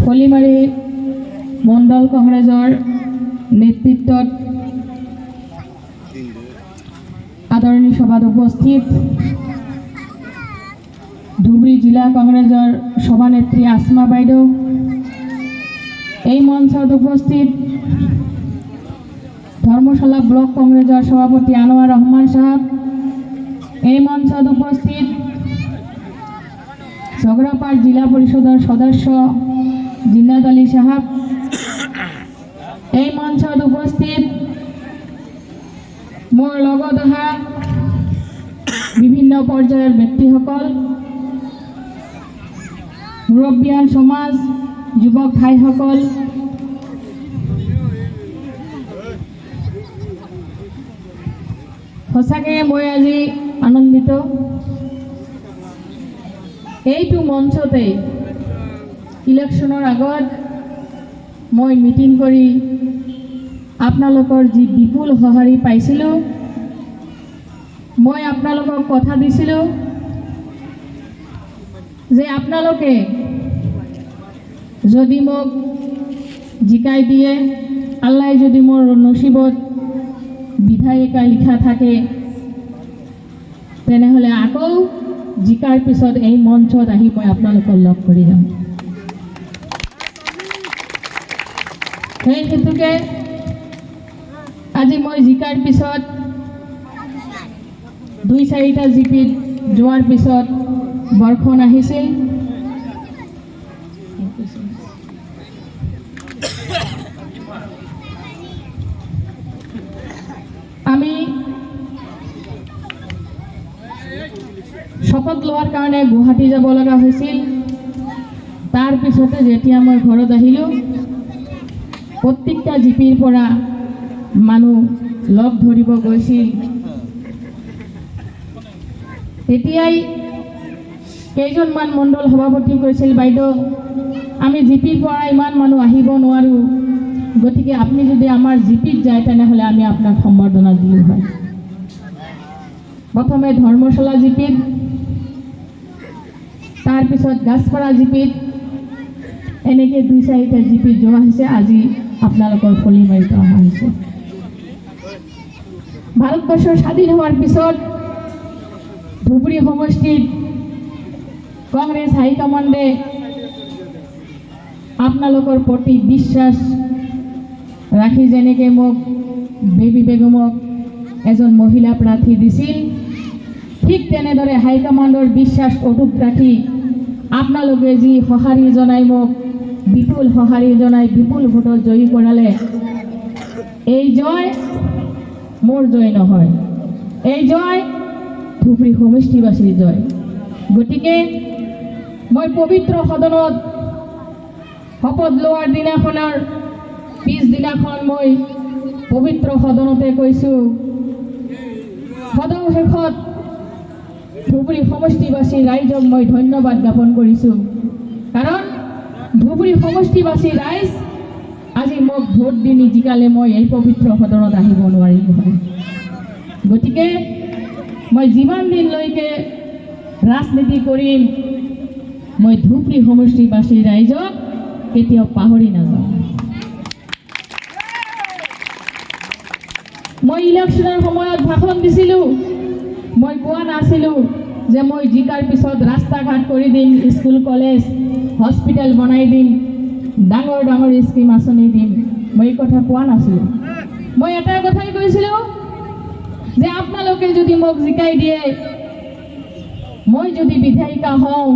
ফলিমাৰী মণ্ডল কংগ্ৰেছৰ নেতৃত্বত আদৰণীয় সভাত উপস্থিত ধুবুৰী জিলা কংগ্ৰেছৰ সভানেত্ৰী আসমা বাইদেউ, এই মঞ্চত উপস্থিত ধৰ্মশালা ব্লক কংগ্ৰেছৰ সভাপতি আনোয়াৰ ৰহমান সাহেব, এই মঞ্চত উপস্থিত ঝগড়াপাড় জিলা পৰিষদেৰ সদস্য জিন্নাত আলী সাহেব, এই মঞ্চত উপস্থিত মোৰ লগত অহা বিভিন্ন পৰ্যায়ৰ ব্যক্তিসকল, মুৰব্বিয়ান সমাজ, যুৱক ভাইসকল, সঁচাকৈ মই আজি আনন্দিত। এইটো মঞ্চতে ইলেকশ্যনৰ আগত মই মিটিং কৰি আপোনালোকৰ যি বিপুল সঁহাৰি পাইছিলোঁ, মই আপোনালোকক কথা দিছিলোঁ যে আপোনালোকে যদি মোক জিকাই দিয়ে, আল্লাই যদি মোৰ নসিবত বিধায়িকা লিখা থাকে, তেনেহ'লে আকৌ জিকাৰ পিছত এই মঞ্চত আহি মই আপোনালোকক লগ কৰি যাম। সেই হেতুকে আজি মই জিকাৰ পিছত 2-4টা জিপিত যোৱাৰ পিছত বৰ্ষণ আহিছিল। আমি শপত লোৱাৰ কাৰণে গুৱাহাটী যাব লগা হৈছিল। তাৰ পিছতে যেতিয়া মই ঘৰত আহিলোঁ, প্ৰত্যেকটা জিপিৰ পৰা মানুহ লগ ধৰিব গৈছিল। তেতিয়াই কেইজনমান মণ্ডল সভাপতি কৈছিল, বাইদেউ আমি জিপিৰ পৰা ইমান মানুহ আহিব নোৱাৰোঁ, গতিকে আপুনি যদি আমাৰ জিপিত যায় তেনেহ'লে আমি আপোনাক সম্বৰ্ধনা দিলোঁ হয়। প্ৰথমে ধৰ্মশালা জিপিত, তাৰপিছত গাছপাৰা জিপিত, এনেকৈ 2-4টা জিপিত যোৱা হৈছে। আজি আপোনালোকৰ ফলিমাৰীত অহা হৈছে। ভাৰতবৰ্ষ স্বাধীন হোৱাৰ পিছত ধুবুৰী সমষ্টিত কংগ্ৰেছ হাইকমাণ্ডে আপোনালোকৰ প্ৰতি বিশ্বাস ৰাখি যেনেকৈ মোক বেবী বেগমক এজন মহিলা প্ৰাৰ্থী দিছিল, ঠিক তেনেদৰে হাইকমাণ্ডৰ বিশ্বাস অটুট ৰাখি আপোনালোকে যি সঁহাৰি জনাই মোক বিপুল সঁহাৰি জনাই বিপুল ভোটত জয়ী কৰালে, এই জয় মোৰ জয় নহয়, এই জয় ধুবুৰী সমষ্টিবাসীৰ জয়। গতিকে মই পবিত্ৰ সদনত শপত লোৱাৰ দিনাখনৰ পিছদিনাখন মই পবিত্ৰ সদনতে কৈছোঁ, সদন শেষত ধুবুৰী সমষ্টিবাসী ৰাইজক মই ধন্যবাদ জ্ঞাপন কৰিছোঁ, কাৰণ ধুবুৰী সমষ্টিবাসী ৰাইজ আজি মোক ভোট দি নিজিকালে মই এই পবিত্ৰ সদনত আহিব নোৱাৰিলোঁ হয়। গতিকে মই যিমান দিনলৈকে ৰাজনীতি কৰিম, মই ধুবুৰী সমষ্টিবাসী ৰাইজক কেতিয়াও পাহৰি নাযাওঁ। মই ইলেকশ্যনৰ সময়ত ভাষণ দিছিলোঁ, মই কোৱা নাছিলোঁ যে মই জিকাৰ পিছত ৰাস্তা ঘাট কৰি দিম, স্কুল কলেজ হস্পিটেল বনাই দিম, ডাঙৰ ডাঙৰ স্কিম আঁচনি দিম, মই এই কথা কোৱা নাছিলোঁ। মই এটা কথাই কৈছিলোঁ যে আপোনালোকে যদি মোক জিকাই দিয়ে, মই যদি বিধায়িকা হওঁ,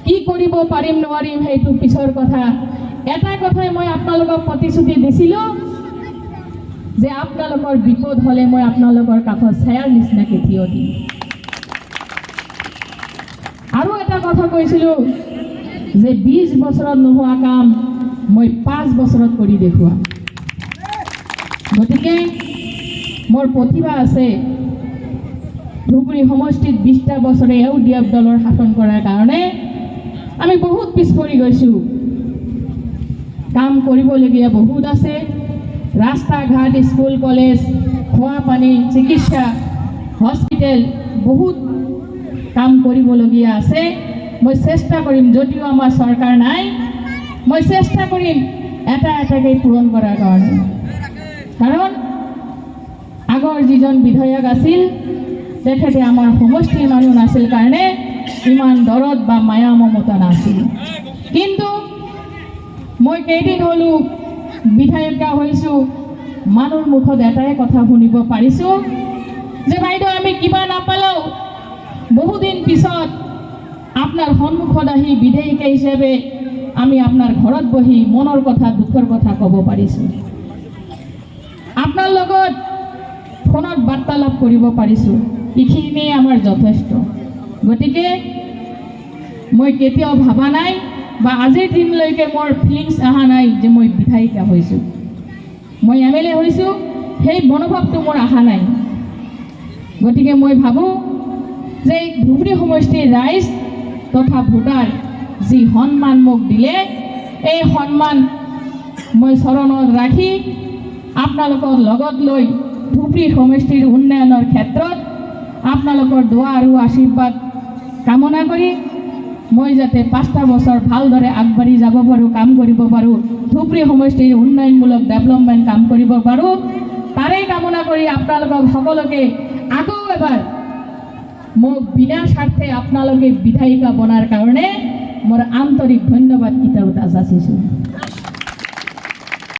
কি কৰিব পাৰিম নোৱাৰিম সেইটো পিছৰ কথা। এটা কথাই মই আপোনালোকক প্ৰতিশ্ৰুতি দিছিলোঁ যে আপোনালোকৰ বিপদ হ'লে মই আপোনালোকৰ কাষত ছায়াৰ নিচিনাকৈ থিয় দিম। আৰু এটা কথা কৈছিলোঁ যে 20 বছৰত নোহোৱা কাম মই 5 বছৰত কৰি দেখুৱাম। গতিকে মোৰ প্ৰতিভা আছে। ধুবুৰী সমষ্টিত 20টা বছৰে ইউডিএফ দলৰ শাসন কৰাৰ কাৰণে আমি বহুত পিছ পৰি গৈছোঁ। কাম কৰিবলগীয়া বহুত আছে। ৰাস্তা ঘাট, স্কুল কলেজ, খোৱা পানী, চিকিৎসা, হস্পিটেল বহুত কাম কৰিবলগীয়া আছে। মই চেষ্টা কৰিম, যদিও আমাৰ চৰকাৰ নাই, মই চেষ্টা কৰিম এটা এটাকৈ পূৰণ কৰাৰ কাৰণে। কাৰণ আগৰ যিজন বিধায়ক আছিল তেখেতে আমাৰ সমষ্টিৰ মানুহ নাছিল কাৰণে ইমান দৰদ বা মায়া মমতা নাছিল। কিন্তু মই কেইদিন হ'লো বিধায়িকা হৈছোঁ, মানুহৰ মুখত এটাই কথা শুনিব পাৰিছোঁ যে বাইদেউ আমি কিবা নাপালেও বহুদিন পিছত আপোনাৰ সন্মুখত আহি বিধায়িকা হিচাপে আমি আপোনাৰ ঘৰত বহি মনৰ কথা দুখৰ কথা ক'ব পাৰিছোঁ, আপোনাৰ লগত ফোনত বাৰ্তালাপ কৰিব পাৰিছোঁ, এইখিনিয়ে আমাৰ যথেষ্ট। গতিকে মই কেতিয়াও ভাবা নাই বা আজিৰ দিনলৈকে মোৰ ফিলিংছ অহা নাই যে মই বিধায়িকা হৈছোঁ, মই MLA হৈছোঁ, সেই মনোভাৱটো মোৰ অহা নাই। গতিকে মই ভাবোঁ যে ধুবুৰী সমষ্টিৰ ৰাইজ তথা ভোটাৰ যি সন্মান মোক দিলে, এই সন্মান মই চৰণত ৰাখি আপোনালোকৰ লগত লৈ ধুবুৰী সমষ্টিৰ উন্নয়নৰ ক্ষেত্ৰত আপোনালোকৰ দোৱা আৰু আশীৰ্বাদ কামনা কৰি মই যাতে 5টা বছৰ ভালদৰে আগবাঢ়ি যাব পাৰোঁ, কাম কৰিব পাৰোঁ, ধুবুৰী সমষ্টিৰ উন্নয়নমূলক ডেভেলপমেণ্ট কাম কৰিব পাৰোঁ, তাৰেই কামনা কৰি আপোনালোকক সকলোকে আকৌ এবাৰ মোক বিনা স্বাৰ্থে আপোনালোকে বিধায়িকা বনাৰ কাৰণে মোৰ আন্তৰিক ধন্যবাদ যাচিছোঁ।